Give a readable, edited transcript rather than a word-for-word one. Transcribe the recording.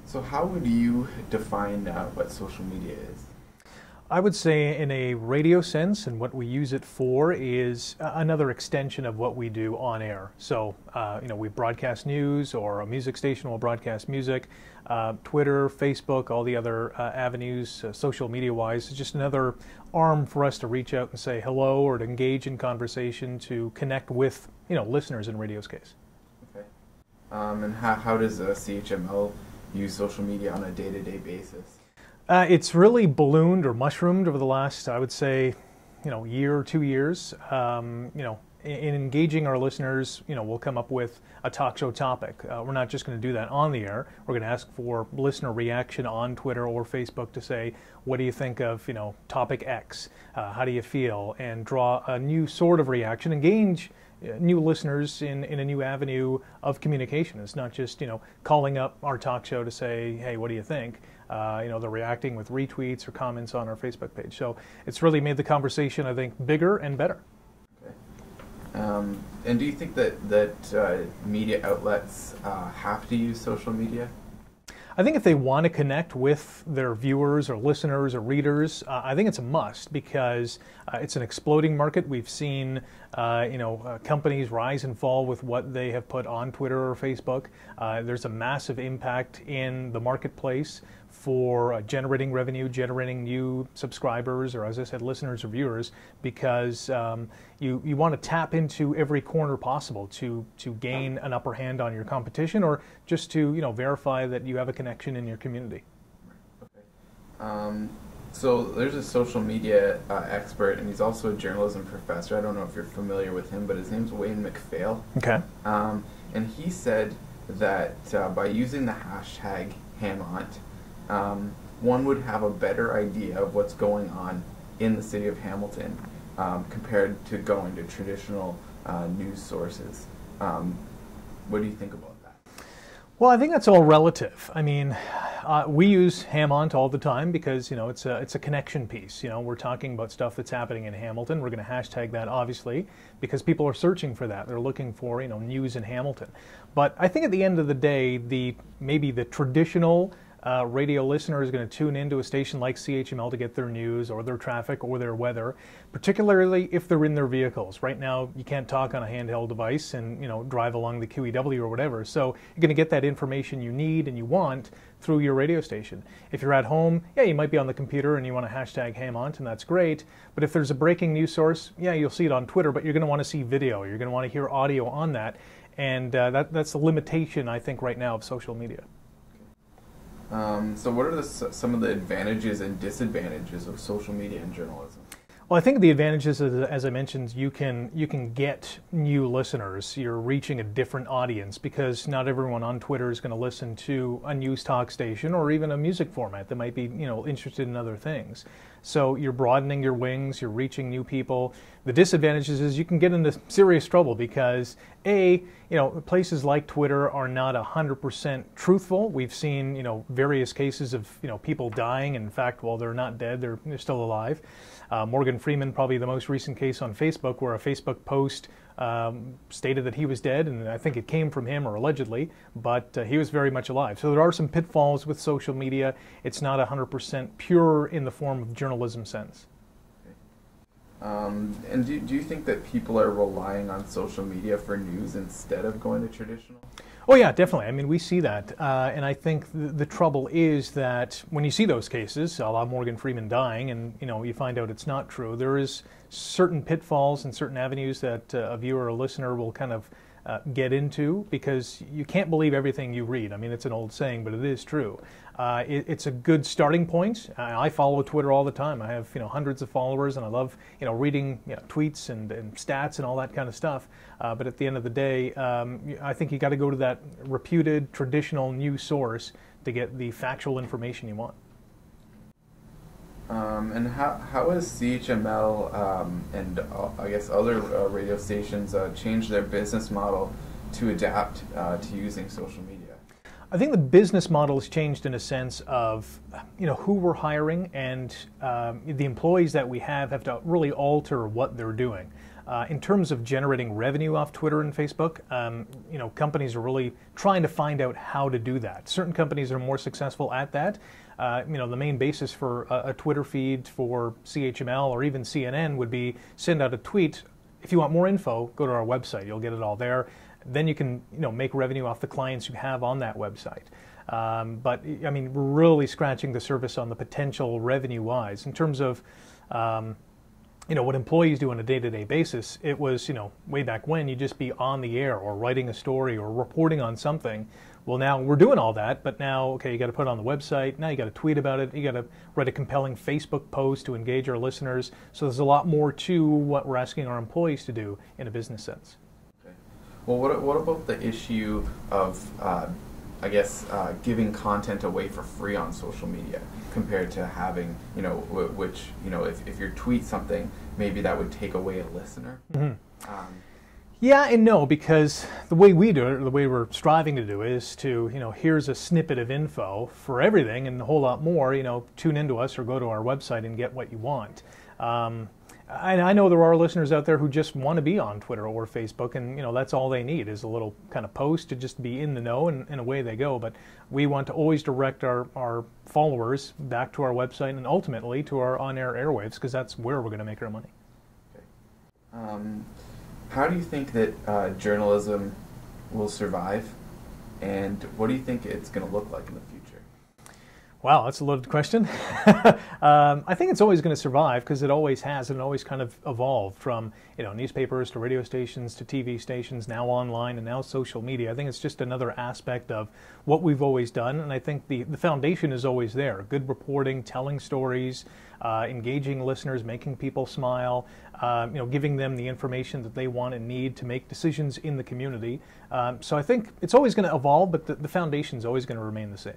So how would you define what social media is? I would say in a radio sense, and what we use it for is another extension of what we do on air. So, we broadcast news, or a music station will broadcast music. Twitter, Facebook, all the other avenues, social media-wise, is just another arm for us to reach out and say hello, or to engage in conversation, to connect with, listeners in radio's case. Okay. And how does CHML use social media on a day-to-day basis? It's really ballooned or mushroomed over the last, I would say, year or 2 years. In engaging our listeners, we'll come up with a talk show topic. We're not just going to do that on the air. We're going to ask for listener reaction on Twitter or Facebook to say, what do you think of, topic X? How do you feel? And draw a new sort of reaction, engage new listeners in a new avenue of communication. It's not just, calling up our talk show to say, hey, what do you think? They're reacting with retweets or comments on our Facebook page. So it's really made the conversation, I think, bigger and better. Okay. And do you think that media outlets have to use social media? I think if they want to connect with their viewers or listeners or readers, I think it's a must, because it's an exploding market. We've seen, companies rise and fall with what they have put on Twitter or Facebook. There's a massive impact in the marketplace for generating revenue, generating new subscribers, or, as I said, listeners or viewers, because you want to tap into every corner possible to gain an upper hand on your competition, or just to verify that you have a connection in your community. Okay. So there's a social media expert, and he's also a journalism professor. I don't know if you're familiar with him, but his name's Wayne McPhail. Okay. And he said that by using the hashtag #HamOnt, one would have a better idea of what's going on in the city of Hamilton compared to going to traditional news sources. What do you think about that? Well, I think that's all relative. I mean, we use #HamOnt all the time because, it's a connection piece. We're talking about stuff that's happening in Hamilton. We're going to hashtag that, obviously, because people are searching for that. They're looking for, news in Hamilton. But I think at the end of the day, maybe the traditional radio listener is going to tune into a station like CHML to get their news or their traffic or their weather, particularly if they're in their vehicles. Right now, you can't talk on a handheld device and drive along the QEW or whatever. So you're going to get that information you need and you want through your radio station. If you're at home, yeah, you might be on the computer and you want to hashtag #HamOnt, and that's great. But if there's a breaking news source, yeah, you'll see it on Twitter, but you're going to want to see video. You're going to want to hear audio on that. And that's the limitation, I think, right now of social media. So what are some of the advantages and disadvantages of social media and journalism? Well, I think the advantages, as I mentioned, you can get new listeners. You're reaching a different audience, because not everyone on Twitter is going to listen to a news talk station or even a music format that might be interested in other things. So you're broadening your wings, you're reaching new people. The disadvantages is you can get into serious trouble because, places like Twitter are not 100% truthful. We've seen, various cases of, people dying. In fact, while they're not dead, they're still alive. Morgan Freeman, probably the most recent case on Facebook, where a Facebook post stated that he was dead, and I think it came from him, or allegedly, but he was very much alive. So there are some pitfalls with social media. It's not 100% pure in the form of journalism sense. And do you think that people are relying on social media for news instead of going to traditional? Oh yeah, definitely. I mean, we see that, and I think the trouble is that when you see those cases, a la Morgan Freeman dying, and you find out it's not true, there is certain pitfalls and certain avenues that a viewer or a listener will kind of get into, because you can't believe everything you read. I mean, it's an old saying, but it is true. It's a good starting point. I follow Twitter all the time. I have hundreds of followers, and I love reading tweets and stats and all that kind of stuff. But at the end of the day, I think you got to go to that reputed traditional news source to get the factual information you want. And how has CHML and I guess other radio stations changed their business model to adapt to using social media? I think the business model has changed in a sense of, who we're hiring, and the employees that we have to really alter what they're doing. In terms of generating revenue off Twitter and Facebook, companies are really trying to find out how to do that. Certain companies are more successful at that. The main basis for a Twitter feed for CHML or even CNN would be send out a tweet. If you want more info, go to our website. You'll get it all there. Then you can make revenue off the clients you have on that website. But I mean, we're really scratching the surface on the potential revenue-wise. In terms of what employees do on a day-to-day basis, it was, way back when, you'd just be on the air or writing a story or reporting on something. Well, now we're doing all that, but now, okay, you got to put it on the website. Now you got to tweet about it. You got to write a compelling Facebook post to engage our listeners. So there's a lot more to what we're asking our employees to do in a business sense. Okay. Well, what about the issue of, giving content away for free on social media compared to having, if you tweet something, maybe that would take away a listener? Mm-hmm. Yeah and no, because the way we do it, or the way we're striving to do it, is to, here's a snippet of info for everything and a whole lot more, tune into us or go to our website and get what you want. I know there are listeners out there who just want to be on Twitter or Facebook, and that's all they need is a little kind of post to just be in the know, and away they go. But we want to always direct our followers back to our website and ultimately to our on-air airwaves, because that's where we're going to make our money. Okay. How do you think that journalism will survive, and what do you think it's going to look like in the future? Wow, that's a loaded question. I think it's always going to survive because it always has, and it always kind of evolved from newspapers to radio stations to TV stations, now online and now social media. I think it's just another aspect of what we've always done, and I think the foundation is always there. Good reporting, telling stories, engaging listeners, making people smile, giving them the information that they want and need to make decisions in the community. So I think it's always going to evolve, but the foundation is always going to remain the same.